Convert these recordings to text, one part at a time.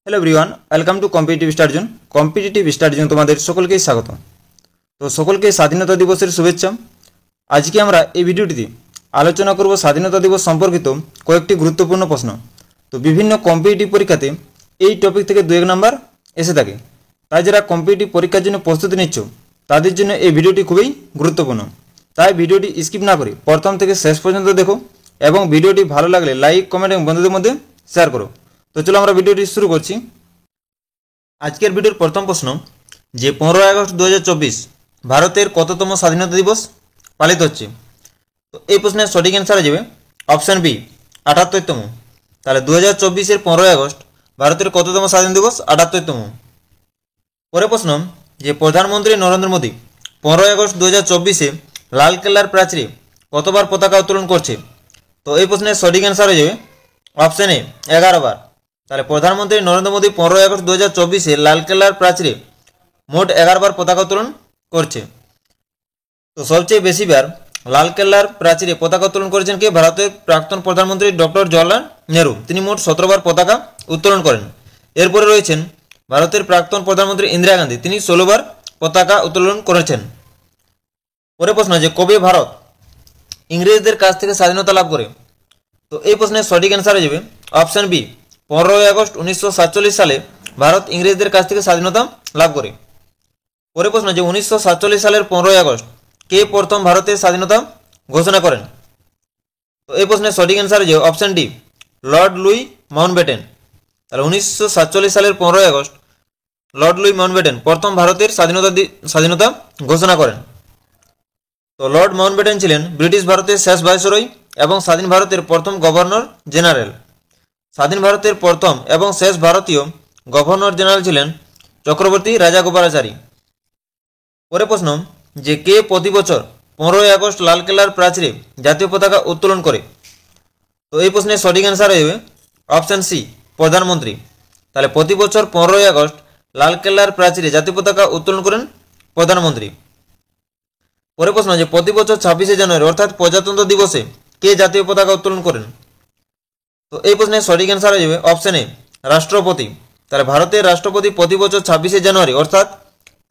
Hello everyone welcome to competitive study zone तुम्हारे सकलके स्वागत। तो सकलके स्वाधीनता दिवसेर शुभेच्छा। आज के आमरा এই ভিডিওটিতে আলোচনা করব স্বাধীনতা দিবস সম্পর্কিত কয়েকটি গুরুত্বপূর্ণ প্রশ্ন। তো বিভিন্ন কম্পিটিটিভ পরীক্ষাতে এই টপিক থেকে 2-1 নাম্বার এসে থাকে, তাই যারা কম্পিটিটিভ পরীক্ষার জন্য প্রস্তুতি নিচ্ছ তাদের জন্য এই ভিডিওটি খুবই গুরুত্বপূর্ণ। তাই ভিডিওটি স্কিপ না করে প্রথম থেকে শেষ পর্যন্ত দেখো এবং ভিডিওটি ভালো লাগলে লাইক কমেন্ট এবং বন্ধুদের মধ্যে শেয়ার করো। তো চলো আমরা ভিডিওটি শুরু করছি। আজকের ভিডিওর প্রথম প্রশ্ন যে 15 আগস্ট 2024 ভারতের কততম স্বাধীনতা দিবস পালিত হচ্ছে। তো এই প্রশ্নের সঠিক অ্যান্সার হয়ে যাবে অপশন বি 78তম। তাহলে 2024-এর 15 আগস্ট ভারতের কততম স্বাধীনতা দিবস? 78তম। পরের প্রশ্ন যে প্রধানমন্ত্রী নরেন্দ্র মোদী 15 আগস্ট 2024-এ লালকেল্লার প্রাচীরে কতবার পতাকা উত্তোলন করছে? তো এই প্রশ্নের সঠিক অ্যান্সার হয়ে যাবে অপশন এ 11 বার। তাহলে প্রধানমন্ত্রী নরেন্দ্র মোদী 15 আগস্ট 2024-এ লালকেল্লার প্রাচীরে মোট 11 বার পতাকা উত্তোলন করছে। তো সবচেয়ে বেশি বার লালকেল্লার প্রাচীরে পতাকা উত্তোলন করেছেন কে? ভারতের প্রাক্তন প্রধানমন্ত্রী ডক্টর জওহরলাল নেহরু, তিনি মোট 17 বার পতাকা উত্তোলন করেন। এরপরে রয়েছেন ভারতের প্রাক্তন প্রধানমন্ত্রী ইন্দিরা গান্ধী, তিনি 16 বার পতাকা উত্তোলন করেছেন। পরের প্রশ্ন যে কবে ভারত ইংরেজদের কাছ থেকে স্বাধীনতা লাভ করে? তো এই প্রশ্নের সঠিক অ্যান্সার হয়ে যাবে অপশন বি 15 আগস্ট 1947 সালে ভারত ইংরেজদের কাছ থেকে স্বাধীনতা লাভ করে। পরের প্রশ্ন যে 1947 সালের 15 আগস্ট কে প্রথম ভারতের স্বাধীনতা ঘোষণা করেন? তো এই প্রশ্নের সঠিক অ্যান্সার হয়ে যাবে option D Lord Louis Mountbatten. তাহলে 1947 সালের 15 আগস্ট লর্ড লুই মাউন্টব্যাটেন প্রথম ভারতের স্বাধীনতা ঘোষণা করেন। তো লর্ড মাউন্টব্যাটেন ছিলেন ব্রিটিশ ভারতের শেষ ভাইসরয় এবং স্বাধীন ভারতের প্রথম গভর্নর জেনারেল। স্বাধীন ভারতের প্রথম এবং শেষ ভারতীয় গভর্নর জেনারেল ছিলেন চক্রবর্তী রাজাগোপালাচারী। পরের প্রশ্ন যে কে প্রতি বছর 15 আগস্ট লালকেল্লার প্রাচীরে জাতীয় পতাকা উত্তোলন করে? তো এই প্রশ্নের সঠিক অ্যান্সার হয়ে যাবে অপশন সি প্রধানমন্ত্রী। তাহলে প্রতি বছর 15 আগস্ট লালকেল্লার প্রাচীরে জাতীয় পতাকা উত্তোলন করেন প্রধানমন্ত্রী। পরের প্রশ্ন যে প্রতি বছর 26শে জানুয়ারি অর্থাৎ প্রজাতন্ত্র দিবসে কে জাতীয় পতাকা উত্তোলন করেন? তো এই প্রশ্নের সঠিক অ্যান্সার হয়ে যাবে অপশন এ রাষ্ট্রপতি। তাহলে ভারতের রাষ্ট্রপতি প্রতি বছর 26শে জানুয়ারি অর্থাৎ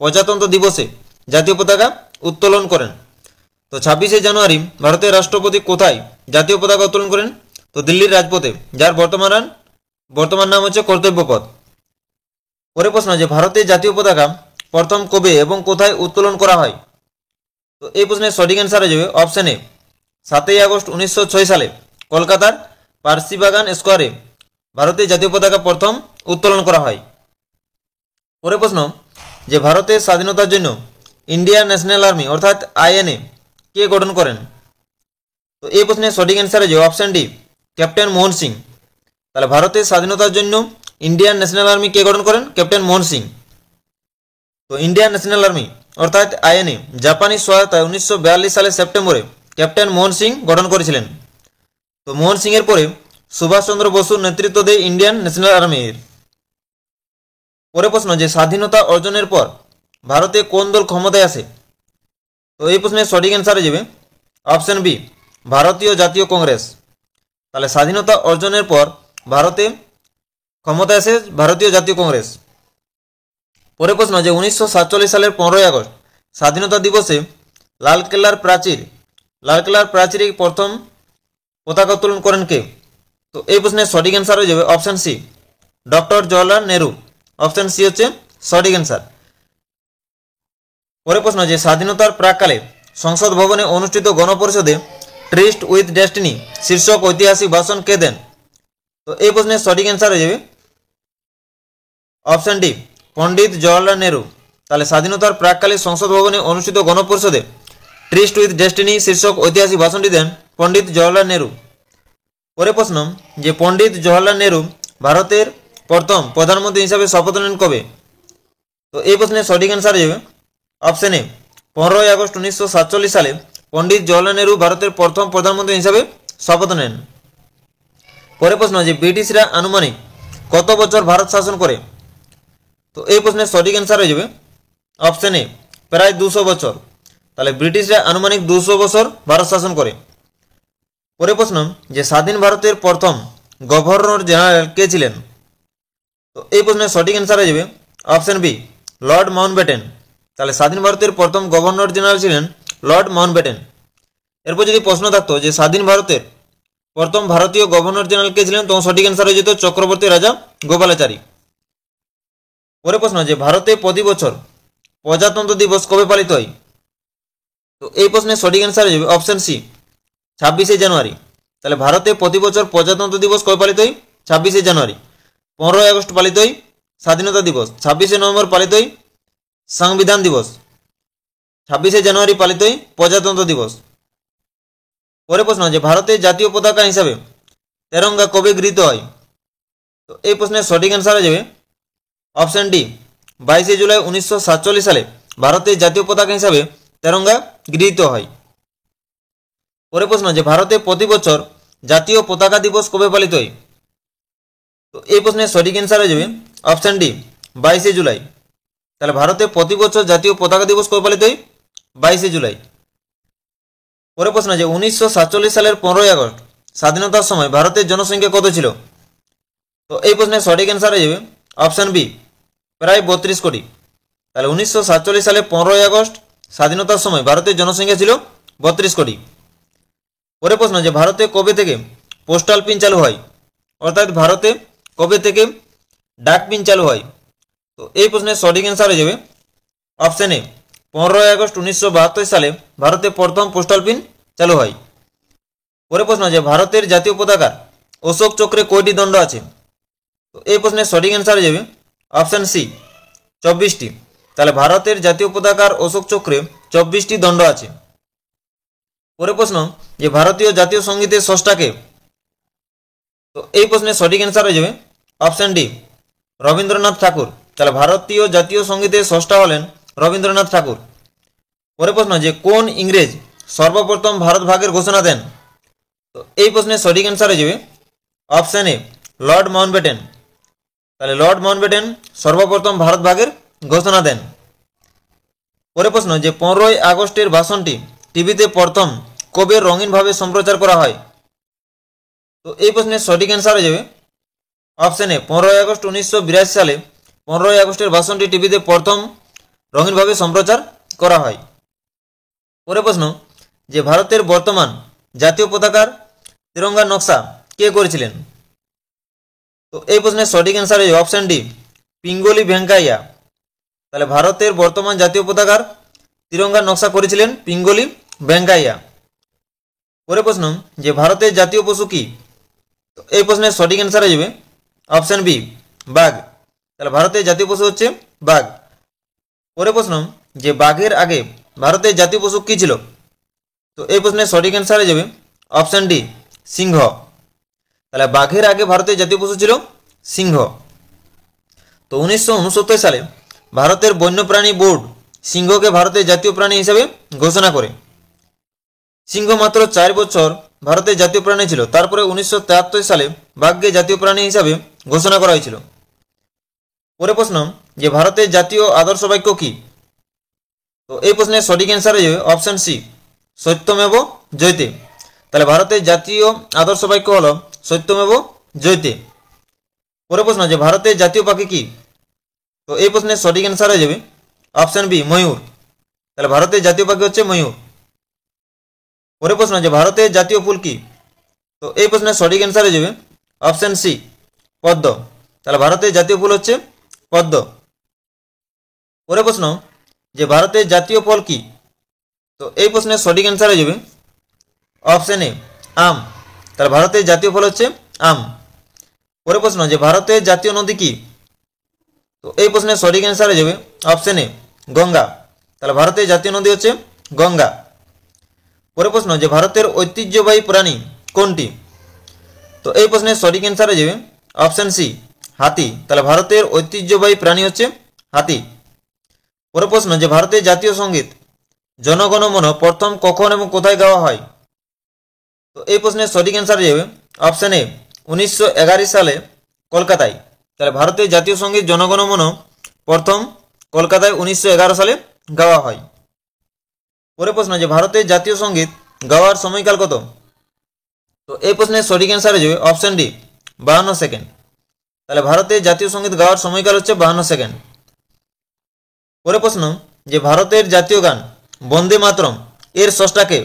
প্রজাতন্ত্র দিবসে জাতীয় পতাকা উত্তোলন করেন। তো 26শে জানুয়ারি ভারতের রাষ্ট্রপতি কোথায় জাতীয় পতাকা উত্তোলন করেন? তো দিল্লির রাজপথে, যার বর্তমান নাম হচ্ছে কর্তব্য পথ। পরের প্রশ্ন যে ভারতের জাতীয় পতাকা প্রথম কবে এবং কোথায় উত্তোলন করা হয়? তো এই প্রশ্নের সঠিক অ্যান্সার হয়ে যাবে অপশন এ 7 আগস্ট 1906 সালে কলকাতার পার্সিবাগান স্কোয়ারে ভারতের জাতীয় পতাকা প্রথম উত্তোলন করা হয়। পরের প্রশ্ন যে ভারতের স্বাধীনতার জন্য ইন্ডিয়ান ন্যাশনাল আর্মি অর্থাৎ আইএনএ কে গঠন করেন? তো এই প্রশ্নের সঠিক অ্যান্সার হয়ে যাবে option D captain Mohan Singh. তাহলে ভারতের স্বাধীনতার জন্য ইন্ডিয়ান ন্যাশনাল আর্মি কে গঠন করেন? ক্যাপ্টেন মোহন সিং। তো ইন্ডিয়ান ন্যাশনাল আর্মি অর্থাৎ আইএনএ জাপানি সহায়তায় 1942 সালের সেপ্টেম্বরে ক্যাপ্টেন মোহন সিং গঠন করেছিলেন। তো মোহন সিং এর পরে সুভাষচন্দ্র বসুর নেতৃত্ব দেয় ইন্ডিয়ান ন্যাশনাল আর্মির। পরের প্রশ্ন যে স্বাধীনতা অর্জনের পর ভারতে কোন দল ক্ষমতায় আসে? তো এই প্রশ্নের সঠিক অ্যান্সার হয়ে যাবে অপশন বি ভারতীয় জাতীয় কংগ্রেস। তাহলে স্বাধীনতা অর্জনের পর ভারতে ক্ষমতায় আসে ভারতীয় জাতীয় কংগ্রেস। পরের প্রশ্ন যে 1947 সালের 15 আগস্ট স্বাধীনতা দিবসে লালকেল্লার প্রাচীরে প্রথম পতাকা উত্তোলন করেন কে? তো এই প্রশ্নের সঠিক অ্যান্সার হয়ে যাবে option C doctor Jawaharlal Nehru. Option C হচ্ছে সঠিক অ্যান্সার। পরের প্রশ্ন যে স্বাধীনতার প্রাককালে সংসদ ভবনে অনুষ্ঠিত গণপরিষদে ট্রিস্ট উইথ ডেস্টিনি শীর্ষক ঐতিহাসিক ভাষণ কে দেন? তো এই প্রশ্নের সঠিক অ্যান্সার হয়ে যাবে অপশন ডি পণ্ডিত জওহরলাল নেহরু। তাহলে স্বাধীনতার প্রাককালে সংসদ ভবনে অনুষ্ঠিত গণপরিষদে ট্রিস্ট উইথ ডেস্টিনি শীর্ষক ঐতিহাসিক ভাষণটি দেন পণ্ডিত জওহরলাল নেহরু। পরের প্রশ্ন যে পণ্ডিত জওহরলাল নেহরু ভারতের প্রথম প্রধানমন্ত্রী হিসাবে শপথ নেন কবে? তো এই প্রশ্নের সঠিক অ্যান্সার হয়ে যাবে অপশন এ 15 আগস্ট 1947 সালে পণ্ডিত জওহরলাল নেহরু ভারতের প্রথম প্রধানমন্ত্রী হিসাবে শপথ নেন। পরের প্রশ্ন যে ব্রিটিশরা আনুমানিক কত বছর ভারত শাসন করে? তো এই প্রশ্নের সঠিক অ্যান্সার হয়ে যাবে অপশন এ প্রায় 200 বছর। তাহলে ব্রিটিশরা আনুমানিক 200 বছর ভারত শাসন করে। পরের প্রশ্ন যে স্বাধীন ভারতের প্রথম গভর্নর জেনারেল কে ছিলেন? তো এই প্রশ্নের সঠিক অ্যান্সার হয়ে যাবে অপশন বি লর্ড মাউন্টব্যাটেন। তাহলে স্বাধীন ভারতের প্রথম গভর্নর জেনারেল ছিলেন লর্ড মাউন্টব্যাটেন। এরপর যদি প্রশ্ন থাকতো যে স্বাধীন ভারতের প্রথম ভারতীয় গভর্নর জেনারেল কে ছিলেন, তখন সঠিক অ্যান্সার হয়ে যেত চক্রবর্তী রাজা গোপালাচারী। পরে প্রশ্ন যে ভারতে প্রতি বছর প্রজাতন্ত্র দিবস কবে পালিত হয়? তো এই প্রশ্নের সঠিক অ্যান্সার হয়ে যাবে অপশন সি 26শে জানুয়ারি। তাহলে ভারতে প্রতি বছর প্রজাতন্ত্র দিবস কবে পালিত হয়? 26শে জানুয়ারি। 15ই আগস্ট পালিত হয় স্বাধীনতা দিবস। 26শে নভেম্বর পালিত হয় সংবিধান দিবস। 26শে জানুয়ারি পালিত হয় প্রজাতন্ত্র দিবস। পরে প্রশ্ন যে ভারতের জাতীয় পতাকা হিসাবে তেরঙ্গা কবে গৃহীত হয়? তো এই প্রশ্নের সঠিক অ্যান্সার হয়ে যাবে অপশন ডি 22শে জুলাই 1947 সালে ভারতের জাতীয় পতাকা হিসাবে তেরঙ্গা গৃহীত হয়। পরে প্রশ্ন যে ভারতে প্রতি বছর জাতীয় পতাকা দিবস কবে পালিত হয়? তো এই প্রশ্নের সঠিক অ্যান্সার হয়ে যাবে অপশন ডি 22শে জুলাই। তাহলে ভারতে প্রতি বছর জাতীয় পতাকা দিবস কবে পালিত হয়? 22শে জুলাই। পরে প্রশ্ন যে 1947 সালের 15ই আগস্ট স্বাধীনতার সময় ভারতের জনসংখ্যা কত ছিল? তো এই প্রশ্নের সঠিক অ্যান্সার হয়ে যাবে অপশন বি প্রায় 32 কোটি। তাহলে 1947 সালে 15ই আগস্ট স্বাধীনতার সময় ভারতের জনসংখ্যা ছিল 32 কোটি। পরে প্রশ্ন যে ভারতে কবে থেকে পোস্টাল পিন চালু হয়? অর্থাৎ ভারতে কবে থেকে ডাক পিন চালু হয়? তো এই প্রশ্নের সঠিক অ্যান্সার হয়ে যাবে অপশন এ 15ই আগস্ট 1972 সালে ভারতে প্রথম পোস্টাল পিন চালু হয়। পরে প্রশ্ন যে ভারতের জাতীয় পতাকার অশোক চক্রে কয়টি দণ্ড আছে? তো এই প্রশ্নের সঠিক অ্যান্সার হয়ে যাবে অপশন সি 24টি। তাহলে ভারতের জাতীয় পতাকার অশোক চক্রে 24টি দণ্ড আছে। পরে প্রশ্ন যে ভারতীয় জাতীয় সঙ্গীতের স্রষ্টাকে? তো এই প্রশ্নের সঠিক অ্যান্সার হয়ে যাবে অপশন ডি রবীন্দ্রনাথ ঠাকুর। তাহলে ভারতীয় জাতীয় সঙ্গীতের স্রষ্টা হলেন রবীন্দ্রনাথ ঠাকুর। পরে প্রশ্ন যে কোন ইংরেজ সর্বপ্রথম ভারত ভাগের ঘোষণা দেন? তো এই প্রশ্নের সঠিক অ্যান্সার হয়ে যাবে অপশন এ লর্ড মাউন্টব্যাটেন। তাহলে লর্ড মাউন্টব্যাটেন সর্বপ্রথম ভারত ভাগের ঘোষণা দেন। পরে প্রশ্ন যে 15ই আগস্টের ভাষণটি টিভিতে প্রথম কবে রঙিনভাবে সম্প্রচার করা হয়? তো এই প্রশ্নের সঠিক অ্যান্সার হয়ে যাবে অপশন এ 15ই আগস্ট 1982 সালে 15ই আগস্টের ভাষণটি টিভিতে প্রথম রঙিনভাবে সম্প্রচার করা হয়। পরে প্রশ্ন যে ভারতের বর্তমান জাতীয় পতাকার তিরঙ্গার নকশা কে করেছিলেন? তো এই প্রশ্নের সঠিক অ্যান্সার হয়ে অপশন ডি পিঙ্গলি ভেঙ্কাইয়া। তাহলে ভারতের বর্তমান জাতীয় পতাকার তিরঙ্গার নকশা করেছিলেন পিঙ্গলি ভেঙ্কাইয়া। পরে প্রশ্ন যে ভারতের জাতীয় পশু কি? তো এই প্রশ্নের সঠিক অ্যান্সার হয়ে যাবে অপশন বি বাঘ। তাহলে ভারতের জাতীয় পশু হচ্ছে বাঘ। পরে প্রশ্ন যে বাঘের আগে ভারতের জাতীয় পশু কি ছিল? তো এই প্রশ্নের সঠিক অ্যান্সার হয়ে যাবে অপশন ডি সিংহ। তাহলে বাঘের আগে ভারতের জাতীয় পশু ছিল সিংহ। তো 1969 সালে ভারতের বন্যপ্রাণী বোর্ড সিংহকে ভারতের জাতীয় প্রাণী হিসেবে ঘোষণা করে। সিংহ মাত্র 4 বছর ভারতের জাতীয় প্রাণী ছিল, তারপরে 1973 সালে বাঘকে জাতীয় প্রাণী হিসাবে ঘোষণা করা হয়েছিল। পরে প্রশ্ন যে ভারতের জাতীয় আদর্শ বাক্য কি? তো এই প্রশ্নের সঠিক অ্যান্সার হয়ে যাবে অপশন সি সত্যমেব জয়তে। তাহলে ভারতের জাতীয় আদর্শ বাক্য হল সত্যমেব জয়তে। পরে প্রশ্ন যে ভারতের জাতীয় পাখি কি? তো এই প্রশ্নের সঠিক অ্যান্সার হয়ে যাবে অপশন বি ময়ূর। তাহলে ভারতের জাতীয় পাখি হচ্ছে ময়ূর। পরে প্রশ্ন যে ভারতের জাতীয় ফুল কি? তো এই প্রশ্নের সঠিক অ্যান্সার হয়ে যাবে অপশন সি পদ্ম। তাহলে ভারতের জাতীয় ফুল হচ্ছে পদ্ম। পরে প্রশ্ন যে ভারতের জাতীয় ফল কি? তো এই প্রশ্নের সঠিক অ্যান্সার হয়ে যাবে অপশন এ আম। তাহলে ভারতের জাতীয় ফল হচ্ছে আম। পরে প্রশ্ন যে ভারতের জাতীয় নদী কি? তো এই প্রশ্নের সঠিক অ্যান্সার হয়ে যাবে অপশন এ গঙ্গা। তাহলে ভারতের জাতীয় নদী হচ্ছে গঙ্গা। পরে প্রশ্ন যে ভারতের ঐতিহ্যবাহী প্রাণী কোনটি? তো এই প্রশ্নের সঠিক অ্যান্সার হয়ে যাবে অপশন সি হাতি। তাহলে ভারতের ঐতিহ্যবাহী প্রাণী হচ্ছে হাতি। পরে প্রশ্ন যে ভারতের জাতীয় সঙ্গীত জনগণ মন প্রথম কখন এবং কোথায় গাওয়া হয়? তো এই প্রশ্নের সঠিক অ্যান্সার হয়ে যাবে অপশন এ 1911 সালে কলকাতায়। তাহলে ভারতের জাতীয় সঙ্গীত জনগণ মন প্রথম কলকাতায় 1911 সালে গাওয়া হয়। পরে প্রশ্ন যে ভারতের জাতীয় সঙ্গীত গাওয়ার সময়কাল কত? তো এই প্রশ্নের সঠিক অ্যান্সার হয়ে যাবে অপশন ডি 52 সেকেন্ড। তাহলে ভারতের জাতীয় সঙ্গীত গাওয়ার সময়কাল হচ্ছে 52 সেকেন্ড। পরে প্রশ্ন যে ভারতের জাতীয় গান বন্দে মাতরম এর স্রষ্টাকে।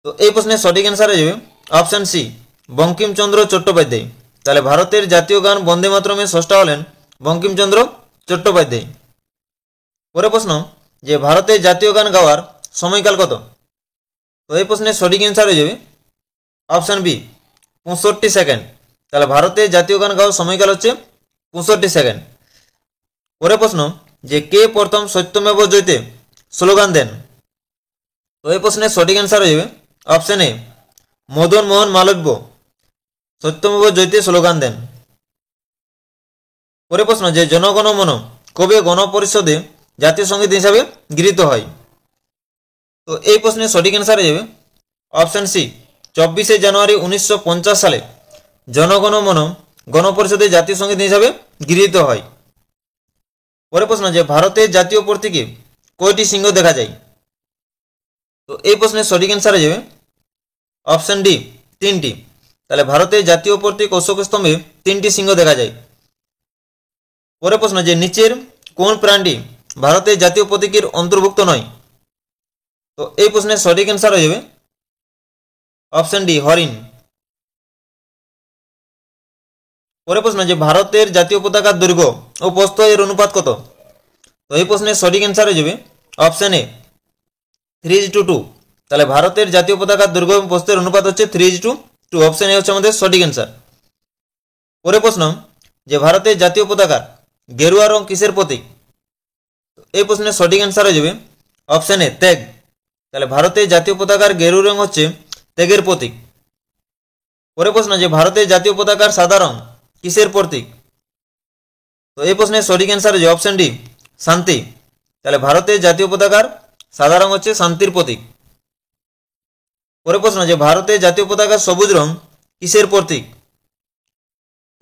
তো এই প্রশ্নের সঠিক অ্যান্সার হয়ে যাবে অপশন সি বঙ্কিমচন্দ্র চট্টোপাধ্যায়। তাহলে ভারতের জাতীয় গান বন্দে মাতরমের স্রষ্টা হলেন বঙ্কিমচন্দ্র চট্টোপাধ্যায়। পরে প্রশ্ন যে ভারতের জাতীয় গান গাওয়ার সময়কাল কত। তো এই প্রশ্নের সঠিক অ্যান্সার হয়ে যাবে অপশন বি 65 সেকেন্ড। তাহলে ভারতের জাতীয় গান গাওয়ার সময়কাল হচ্ছে 65 সেকেন্ড। পরে প্রশ্ন যে কে প্রথম সত্যমেব জয়তে স্লোগান দেন। তো এই প্রশ্নের সঠিক অ্যান্সার হয়ে যাবে অপশন এ মদন মোহন মালব্য সত্যমেব জয়তে স্লোগান দেন। পরে প্রশ্ন যে জনগণ মন কবে গণপরিষদে জাতীয় সঙ্গীত হিসাবে গৃহীত হয়। তো এই প্রশ্নের সঠিক অ্যান্সার হয়ে যাবে অপশন সি 24 জানুয়ারি 1950 সালে জনগণ মন গণপরিষদে জাতীয় সঙ্গীত হিসাবে গৃহীত হয়। পরে প্রশ্ন যে ভারতের জাতীয় প্রতীকে কয়টি সিংহ দেখা যায়। তো এই প্রশ্নের সঠিক অ্যান্সার হয়ে যাবে অপশন ডি 3টি। তাহলে ভারতের জাতীয় প্রতীক অশোক স্তম্ভে 3টি সিংহ দেখা যায়। পরে প্রশ্ন যে নিচের কোন প্রাণটি ভারতের জাতীয় প্রতীকের অন্তর্ভুক্ত নয়। তো এই প্রশ্নের সঠিক অ্যান্সার হয়ে যাবে অপশন ডি হরিণ। পরে প্রশ্ন যে ভারতের জাতীয় পতাকার দৈর্ঘ্য ও প্রস্থ এর অনুপাত কত। তো এই প্রশ্নের সঠিক অ্যান্সার হয়ে যাবে অপশন এ 3:2। তাহলে ভারতের জাতীয় পতাকার দৈর্ঘ্য এবং প্রস্থের অনুপাত হচ্ছে 3:2। অপশন এ হচ্ছে আমাদের সঠিক অ্যান্সার। পরে প্রশ্ন যে ভারতের জাতীয় পতাকার গেরুয়া রং কিসের প্রতীক। এই প্রশ্নের সঠিক অ্যান্সার হয়ে যাবে অপশন এ ত্যাগ। তাহলে ভারতের জাতীয় পতাকার গেরুয়া রং হচ্ছে ত্যাগের প্রতীক। পরে প্রশ্ন যে ভারতের জাতীয় পতাকার সাদা রং কিসের প্রতীক। তো এই প্রশ্নের সঠিক অ্যান্সার হচ্ছে অপশন ডি শান্তি। তাহলে ভারতের জাতীয় পতাকার সাদা রং হচ্ছে শান্তির প্রতীক। পরে প্রশ্ন যে ভারতের জাতীয় পতাকার সবুজ রং কিসের প্রতীক।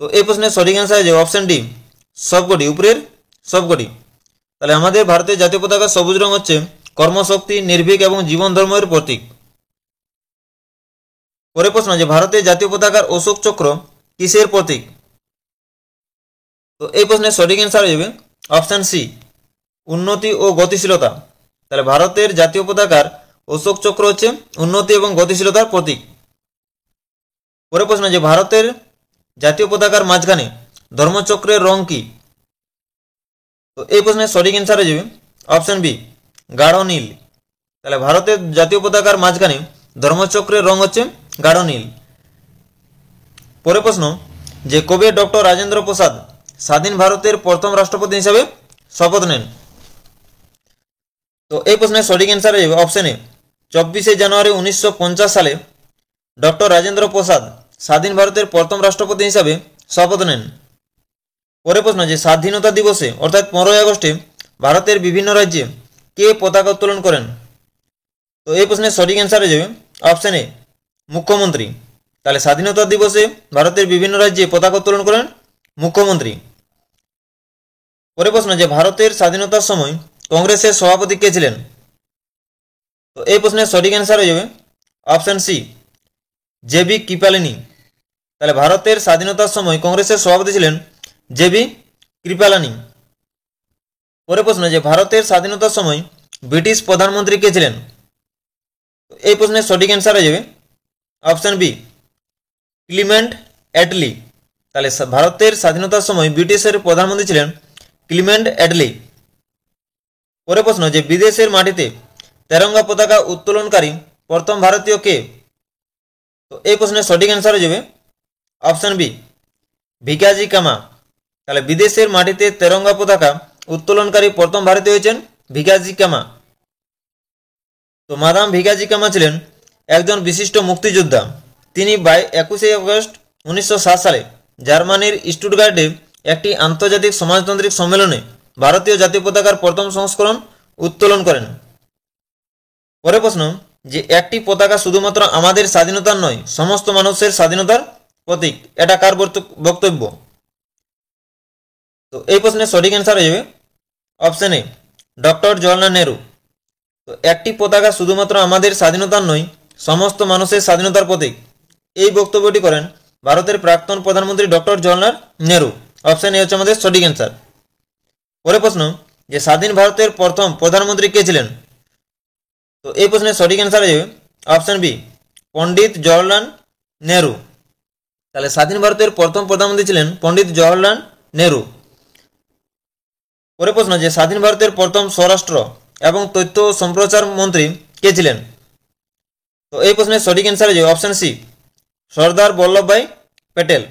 তো এই প্রশ্নের সঠিক অ্যান্সার হচ্ছে অপশন ডি সবকটি, উপরের সবকটি। তাহলে আমাদের ভারতের জাতীয় পতাকার সবুজ রং হচ্ছে কর্মশক্তি, নির্ভীক এবং জীবন ধর্মের প্রতীক। পরে প্রশ্ন যে ভারতের জাতীয় পতাকার অশোক চক্র কিসের প্রতীক। তো এই প্রশ্নের সঠিক অ্যান্সার হয়ে যাবে অপশন সি উন্নতি ও গতিশীলতা। তাহলে ভারতের জাতীয় পতাকার অশোক চক্র হচ্ছে উন্নতি এবং গতিশীলতার প্রতীক। পরে প্রশ্ন যে ভারতের জাতীয় পতাকার মাঝখানে ধর্মচক্রের রং কি। তো এই প্রশ্নের সঠিক অ্যান্সার হয়ে যাবে অপশন বি গাঢ় নীল। তাহলে ভারতের জাতীয় পতাকার মাঝখানে ধর্মচক্রের রং হচ্ছে গাঢ় নীল। পরে প্রশ্ন যে কবে ডক্টর রাজেন্দ্র প্রসাদ স্বাধীন ভারতের প্রথম রাষ্ট্রপতি হিসাবে শপথ নেন। তো এই প্রশ্নের সঠিক অ্যান্সার হয়ে যাবে অপশন এ 24 জানুয়ারি 1950 সালে ডক্টর রাজেন্দ্র প্রসাদ স্বাধীন ভারতের প্রথম রাষ্ট্রপতি হিসাবে শপথ নেন। পরে প্রশ্ন যে স্বাধীনতা দিবসে অর্থাৎ 15 আগস্টে ভারতের বিভিন্ন রাজ্যে কে পতাকা উত্তোলন করেন। তো এই প্রশ্নের সঠিক অ্যান্সার হয়ে যাবে অপশন এ মুখ্যমন্ত্রী। তাহলে স্বাধীনতা দিবসে ভারতের বিভিন্ন রাজ্যে পতাকা উত্তোলন করেন মুখ্যমন্ত্রী। পরে প্রশ্ন যে ভারতের স্বাধীনতার সময় কংগ্রেসের সভাপতি কে ছিলেন। তো এই প্রশ্নের সঠিক অ্যান্সার হয়ে যাবে অপশন সি জেবি কৃপালিনী। তাহলে ভারতের স্বাধীনতার সময় কংগ্রেসের সভাপতি ছিলেন জেবি কৃপালানি। পরে প্রশ্ন যে ভারতের স্বাধীনতার সময় ব্রিটিশ প্রধানমন্ত্রী কে ছিলেন। এই প্রশ্নের সঠিক অ্যান্সার হয়ে যাবে অপশন বি ক্লিমেন্ট অ্যাটলি। তাহলে ভারতের স্বাধীনতার সময় ব্রিটিশের প্রধানমন্ত্রী ছিলেন ক্লিমেন্ট অ্যাটলি। পরে প্রশ্ন যে বিদেশের মাটিতে তেরঙ্গা পতাকা উত্তোলনকারী প্রথম ভারতীয় কে। তো এই প্রশ্নের সঠিক অ্যান্সার হয়ে যাবে অপশন বি ভিকাজি কামা। তাহলে বিদেশের মাটিতে তেরঙ্গা পতাকা উত্তোলনকারী প্রথম ভারতীয় হয়েছেন ভিকাজি কামা। তো মাদাম ভিকাজি কামা ছিলেন একজন বিশিষ্ট মুক্তিযোদ্ধা। তিনি 21 আগস্ট 1907 সালে জার্মানির স্টুটগার্টে একটি আন্তর্জাতিক সমাজতান্ত্রিক সম্মেলনে ভারতীয় জাতীয় পতাকার প্রথম সংস্করণ উত্তোলন করেন। পরে প্রশ্ন যে একটি পতাকা শুধুমাত্র আমাদের স্বাধীনতার নয় সমস্ত মানুষের স্বাধীনতার প্রতীক, এটা কার বক্তব্য। তো এই প্রশ্নের সঠিক অ্যান্সার হয়ে যাবে option a doctor Jawaharlal Nehru. তো একটি পতাকা শুধুমাত্র আমাদের স্বাধীনতার নয় সমস্ত মানুষের স্বাধীনতার প্রতীক, এই বক্তব্যটি করেন ভারতের প্রাক্তন প্রধানমন্ত্রী doctor Jawaharlal Nehru. Option A হচ্ছে আমাদের সঠিক অ্যান্সার। পরের প্রশ্ন, যে স্বাধীন ভারতের প্রথম প্রধানমন্ত্রী কে ছিলেন? তো এই প্রশ্নের সঠিক অ্যান্সার হয়ে অপশন বি, পণ্ডিত জওহরলাল নেহরু। তাহলে স্বাধীন ভারতের প্রথম প্রধানমন্ত্রী ছিলেন পণ্ডিত জওহরলাল নেহরু। পরের প্রশ্ন, যে স্বাধীন ভারতের প্রথম স্বরাষ্ট্র এবং তথ্য ও সম্প্রচার মন্ত্রী কে ছিলেন? তো এই প্রশ্নের সঠিক অ্যান্সার হয়ে অপশন সি, সর্দার বল্লভভাই প্যাটেল।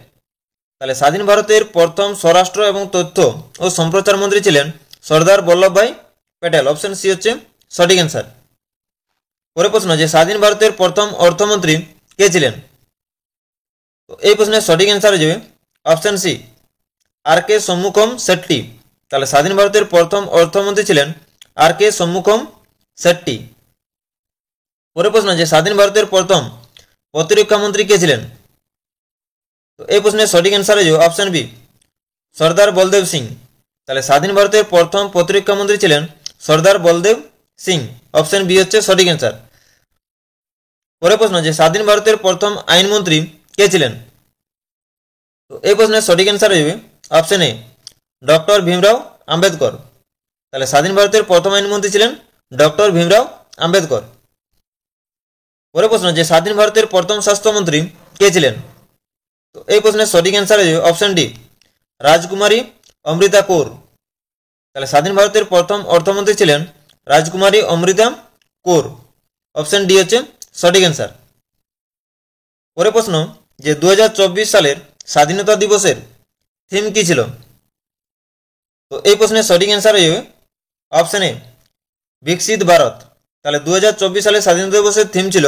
তাহলে স্বাধীন ভারতের প্রথম স্বরাষ্ট্র এবং তথ্য ও সম্প্রচার মন্ত্রী ছিলেন সর্দার বল্লভভাই প্যাটেল। অপশন সি হচ্ছে সঠিক অ্যান্সার। পরের প্রশ্ন, যে স্বাধীন ভারতের প্রথম অর্থমন্ত্রী কে ছিলেন? তো এই প্রশ্নের সঠিক অ্যান্সার হয়ে যাবে অপশন সি, আর কে ষণ্মুখম শেট্টি। তাহলে স্বাধীন ভারতের প্রথম অর্থমন্ত্রী ছিলেন আর কে ষণ্মুখম শেট্টি। পরের প্রশ্ন, যে স্বাধীন ভারতের প্রথম প্রতিরক্ষা মন্ত্রী কে ছিলেন? তো এই প্রশ্নের সঠিক অ্যান্সার হয়ে অপশন বি, সর্দার বলদেব সিং। তাহলে স্বাধীন ভারতের প্রথম প্রতিরক্ষা মন্ত্রী ছিলেন সর্দার বলদেব সিং। অপশন বি হচ্ছে সঠিক অ্যান্সার। পরের প্রশ্ন, যে স্বাধীন ভারতের প্রথম আইনমন্ত্রী কে ছিলেন? তো এই প্রশ্নের সঠিক অ্যান্সার হয়ে option A, doctor Bhimrao Ambedkar. তাহলে স্বাধীন ভারতের প্রথম আইনমন্ত্রী ছিলেন ডক্টর ভীমরাও আম্বেদকর। পরের প্রশ্ন, যে স্বাধীন ভারতের প্রথম স্বাস্থ্যমন্ত্রী কে ছিলেন? তো এই প্রশ্নের সঠিক অ্যান্সার হয়ে অপশন ডি, রাজকুমারী অমৃতা কৌর। তাহলে স্বাধীন ভারতের প্রথম অর্থমন্ত্রী ছিলেন রাজকুমারী অমৃতা কৌর। অপশন ডি হচ্ছে সঠিক অ্যান্সার। পরের প্রশ্ন, যে 2024 সালের স্বাধীনতা দিবসের থিম কি ছিল? তো এই প্রশ্নের সঠিক অ্যান্সার হয়ে অপশন এ, বিকশিত ভারত। তাহলে 2024 সালের স্বাধীনতা দিবসের থিম ছিল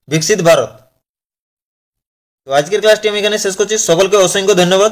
বিকশিত ভারত। তো আজকের ক্লাসটি আমি এখানে শেষ করছি। সকলকে অসংখ্য ধন্যবাদ।